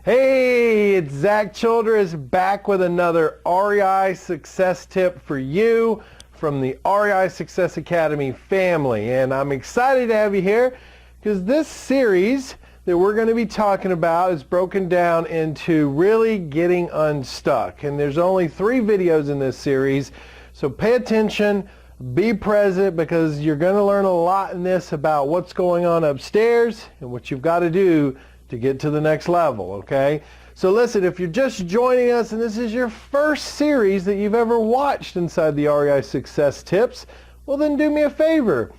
Hey, it's Zack Childress back with another REI success tip for you from the REI Success Academy family. And I'm excited to have you here because this series that we're going to be talking about is broken down into really getting unstuck. And there's only 3 videos in this series, so pay attention, be present, because you're going to learn a lot in this about what's going on upstairs and what you've got to do to get to the next level, okay? So listen, if you're just joining us and this is your first series that you've ever watched inside the REI Success Tips, well then do me a favor.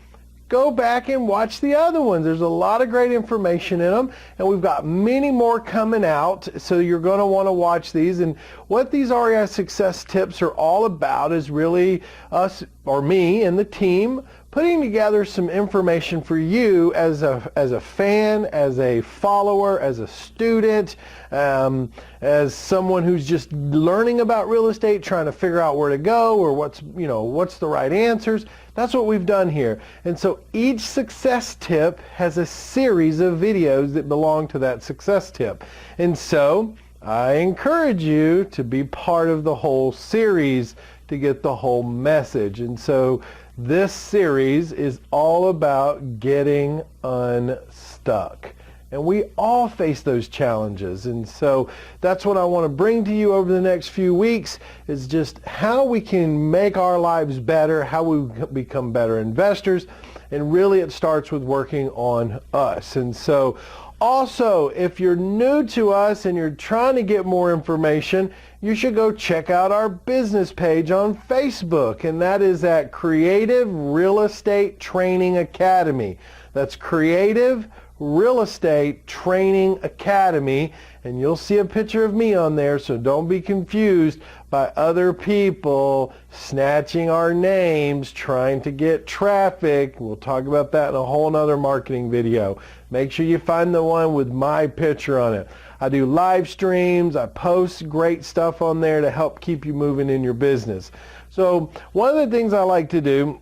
Go back and watch the other ones. There's a lot of great information in them, and we've got many more coming out, so you're going to want to watch these. And what these REI Success Tips are all about is really us, or me and the team, putting together some information for you as a fan, as a follower, as a student, as someone who's just learning about real estate, trying to figure out where to go or what's the right answers. That's what we've done here. And so each success tip has a series of videos that belong to that success tip. And so I encourage you to be part of the whole series to get the whole message. And so this series is all about getting unstuck. And we all face those challenges. And so that's what I want to bring to you over the next few weeks, is just how we can make our lives better, how we become better investors. And really it starts with working on us. And so also, if you're new to us and you're trying to get more information, you should go check out our business page on Facebook, and that is at Creative Real Estate Training Academy. That's Creative Real Estate Training Academy, and you'll see a picture of me on there, so don't be confused by other people snatching our names, trying to get traffic. We'll talk about that in a whole nother marketing video. Make sure you find the one with my picture on it. I do live streams, I post great stuff on there to help keep you moving in your business. So one of the things I like to do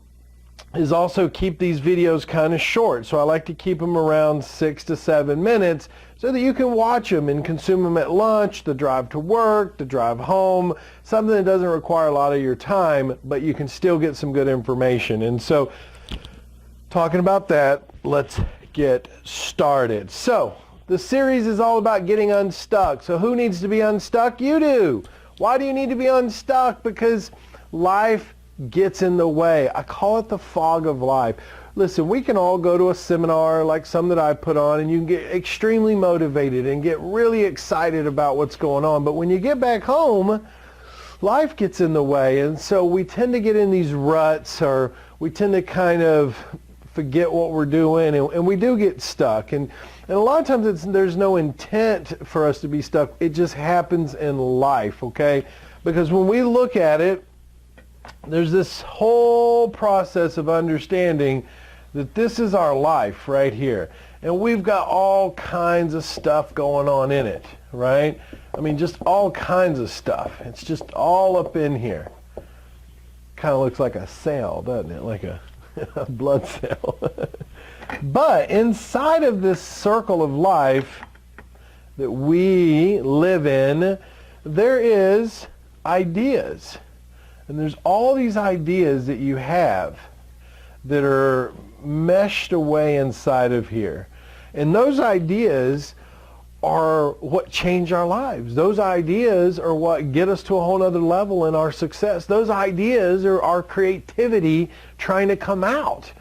is also keep these videos kind of short. So I like to keep them around 6 to 7 minutes so that you can watch them and consume them at lunch, the drive to work, the drive home, something that doesn't require a lot of your time, but you can still get some good information. And so talking about that, let's get started. So the series is all about getting unstuck. So who needs to be unstuck? You do. Why do you need to be unstuck? Because life gets in the way. I call it the fog of life. Listen, we can all go to a seminar like some that I put on, and you can get extremely motivated and get really excited about what's going on. But when you get back home, life gets in the way. And so we tend to get in these ruts, or we tend to kind of forget what we're doing, and we do get stuck. And a lot of times there's no intent for us to be stuck. It just happens in life, okay? Because when we look at it, there's this whole process of understanding that this is our life right here. And we've got all kinds of stuff going on in it, right? I mean, just all kinds of stuff. It's just all up in here. Kind of looks like a cell, doesn't it? Like a blood cell. But inside of this circle of life that we live in, there is ideas. And there's all these ideas that you have that are meshed away inside of here. And those ideas are what change our lives. Those ideas are what get us to a whole nother level in our success. Those ideas are our creativity trying to come out.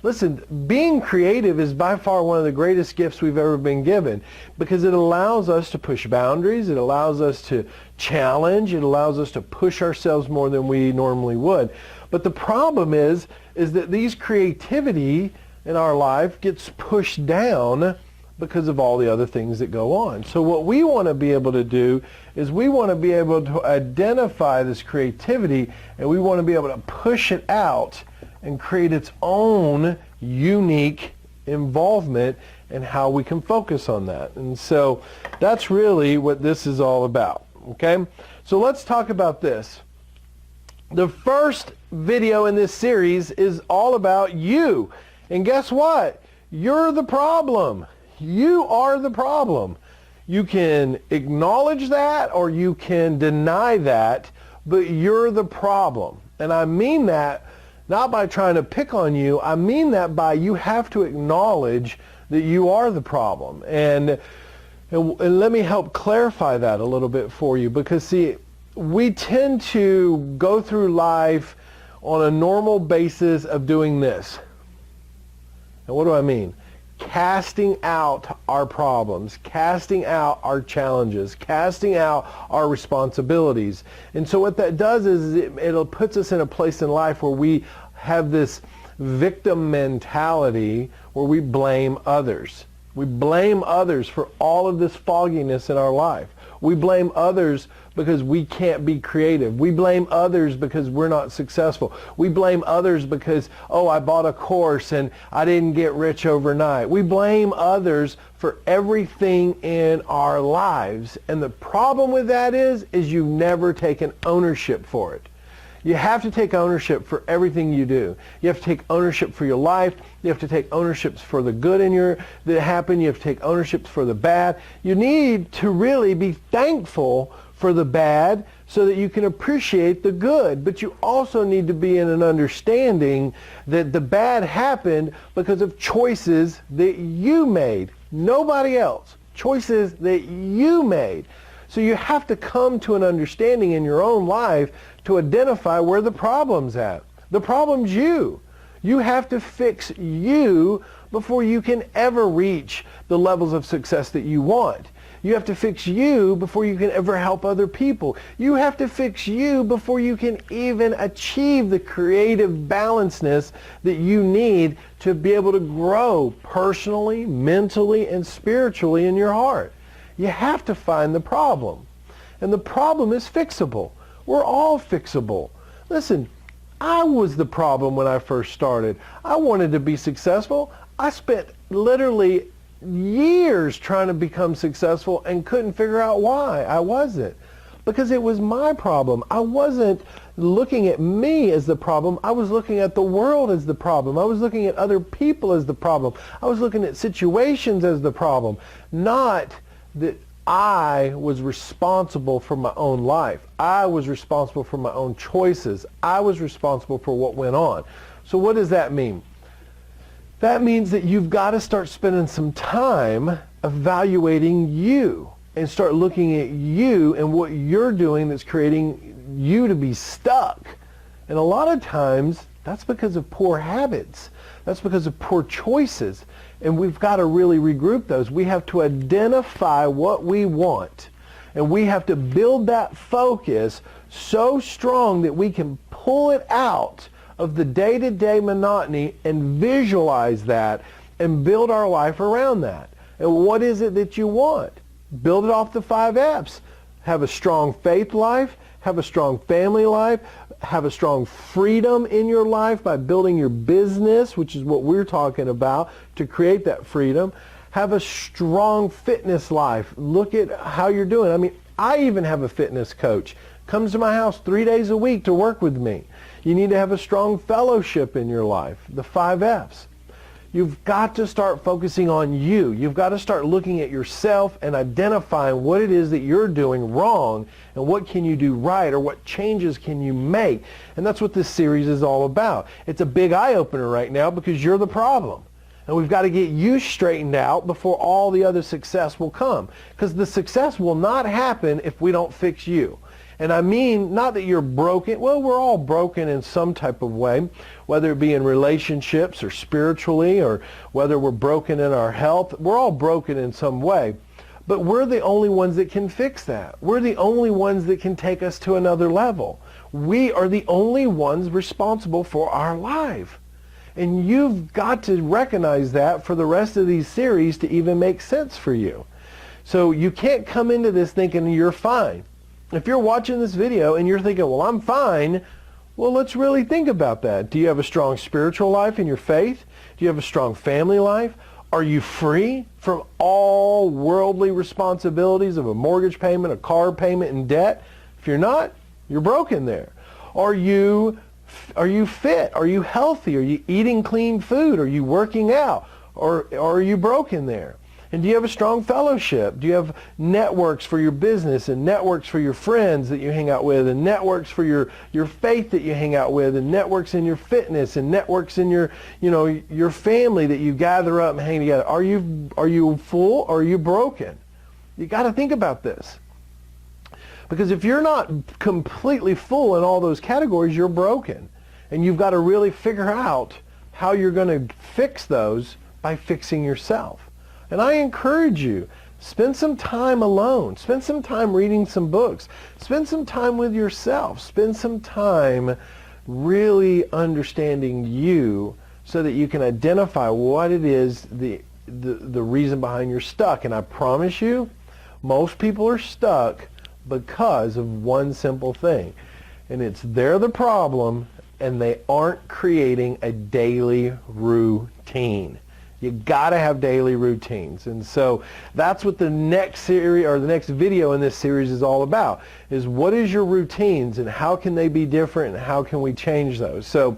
Listen, being creative is by far one of the greatest gifts we've ever been given, because it allows us to push boundaries, it allows us to challenge, it allows us to push ourselves more than we normally would. But the problem is that these creativity in our life gets pushed down because of all the other things that go on. So what we want to be able to do is we want to be able to identify this creativity, and we want to be able to push it out and create its own unique involvement and how we can focus on that. And so that's really what this is all about, okay? So let's talk about this. The first video in this series is all about you. And guess what? You're the problem. You are the problem. You can acknowledge that or you can deny that, but you're the problem. And I mean that not by trying to pick on you. I mean that by you have to acknowledge that you are the problem. And let me help clarify that a little bit for you, because see, we tend to go through life on a normal basis of doing this. And what do I mean? Casting out our problems, casting out our challenges, casting out our responsibilities. And so what that does is it puts us in a place in life where we have this victim mentality where we blame others. We blame others for all of this fogginess in our life. We blame others because we can't be creative. We blame others because we're not successful. We blame others because, oh, I bought a course and I didn't get rich overnight. We blame others for everything in our lives. And the problem with that is you've never taken ownership for it. You have to take ownership for everything you do. You have to take ownership for your life. You have to take ownership for the good that happened. You have to take ownership for the bad. You need to really be thankful for the bad so that you can appreciate the good. But you also need to be in an understanding that the bad happened because of choices that you made. Nobody else. Choices that you made. So you have to come to an understanding in your own life to identify where the problem's at. The problem's you. You have to fix you before you can ever reach the levels of success that you want. You have to fix you before you can ever help other people. You have to fix you before you can even achieve the creative balancedness that you need to be able to grow personally, mentally, and spiritually in your heart. You have to find the problem. And the problem is fixable. We're all fixable. Listen, I was the problem when I first started. I wanted to be successful. I spent literally years trying to become successful and couldn't figure out why I wasn't. Because it was my problem. I wasn't looking at me as the problem. I was looking at the world as the problem. I was looking at other people as the problem. I was looking at situations as the problem. Not that I was responsible for my own life. I was responsible for my own choices. I was responsible for what went on. So what does that mean? That means that you've got to start spending some time evaluating you and start looking at you and what you're doing that's creating you to be stuck. And a lot of times that's because of poor habits. That's because of poor choices. And we've got to really regroup those. We have to identify what we want. And we have to build that focus so strong that we can pull it out of the day-to-day monotony and visualize that and build our life around that. And what is it that you want? Build it off the 5 F's. Have a strong faith life. Have a strong family life. Have a strong freedom in your life by building your business, which is what we're talking about, to create that freedom. Have a strong fitness life. Look at how you're doing. I mean, I even have a fitness coach. Comes to my house 3 days a week to work with me. You need to have a strong fellowship in your life, the 5 F's. You've got to start focusing on you. You've got to start looking at yourself and identifying what it is that you're doing wrong and what can you do right or what changes can you make. And that's what this series is all about. It's a big eye-opener right now because you're the problem. And we've got to get you straightened out before all the other success will come. Because the success will not happen if we don't fix you. And I mean, not that you're broken. Well, we're all broken in some type of way, whether it be in relationships or spiritually, or whether we're broken in our health. We're all broken in some way. But we're the only ones that can fix that. We're the only ones that can take us to another level. We are the only ones responsible for our life. And you've got to recognize that for the rest of these series to even make sense for you. So you can't come into this thinking you're fine. If you're watching this video and you're thinking, well, I'm fine, well, let's really think about that. Do you have a strong spiritual life in your faith? Do you have a strong family life? Are you free from all worldly responsibilities of a mortgage payment, a car payment, and debt? If you're not, you're broken there. Are you fit? Are you healthy? Are you eating clean food? Are you working out? Or are you broken there? And do you have a strong fellowship? Do you have networks for your business and networks for your friends that you hang out with and networks for your faith that you hang out with and networks in your fitness and networks in your, your family that you gather up and hang together? Are you full or are you broken? You got to think about this. Because if you're not completely full in all those categories, you're broken. And you've got to really figure out how you're going to fix those by fixing yourself. And I encourage you, spend some time alone. Spend some time reading some books. Spend some time with yourself. Spend some time really understanding you so that you can identify what it is, the reason behind you're stuck. And I promise you, most people are stuck because of one simple thing. And it's they're the problem and they aren't creating a daily routine. You got to have daily routines. And so that's what the next series or the next video in this series is all about, is what is your routines and how can they be different and how can we change those? So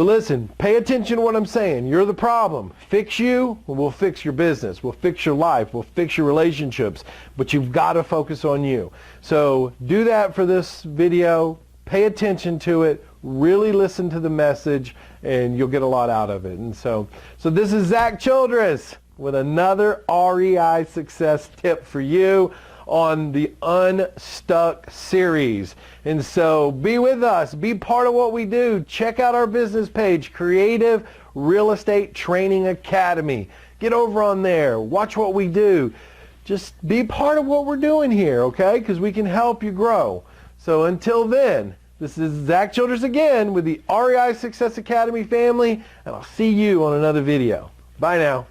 listen, pay attention to what I'm saying. You're the problem. Fix you, we'll fix your business. We'll fix your life. We'll fix your relationships. But you've got to focus on you. So do that for this video. Pay attention to it. Really listen to the message and you'll get a lot out of it. And so this is Zack Childress with another REI success tip for you on the Unstuck series. And so be with us. Be part of what we do. Check out our business page, Creative Real Estate Training Academy. Get over on there. Watch what we do. Just be part of what we're doing here, okay? Because we can help you grow. So until then, this is Zack Childress again with the REI Success Academy family, and I'll see you on another video. Bye now.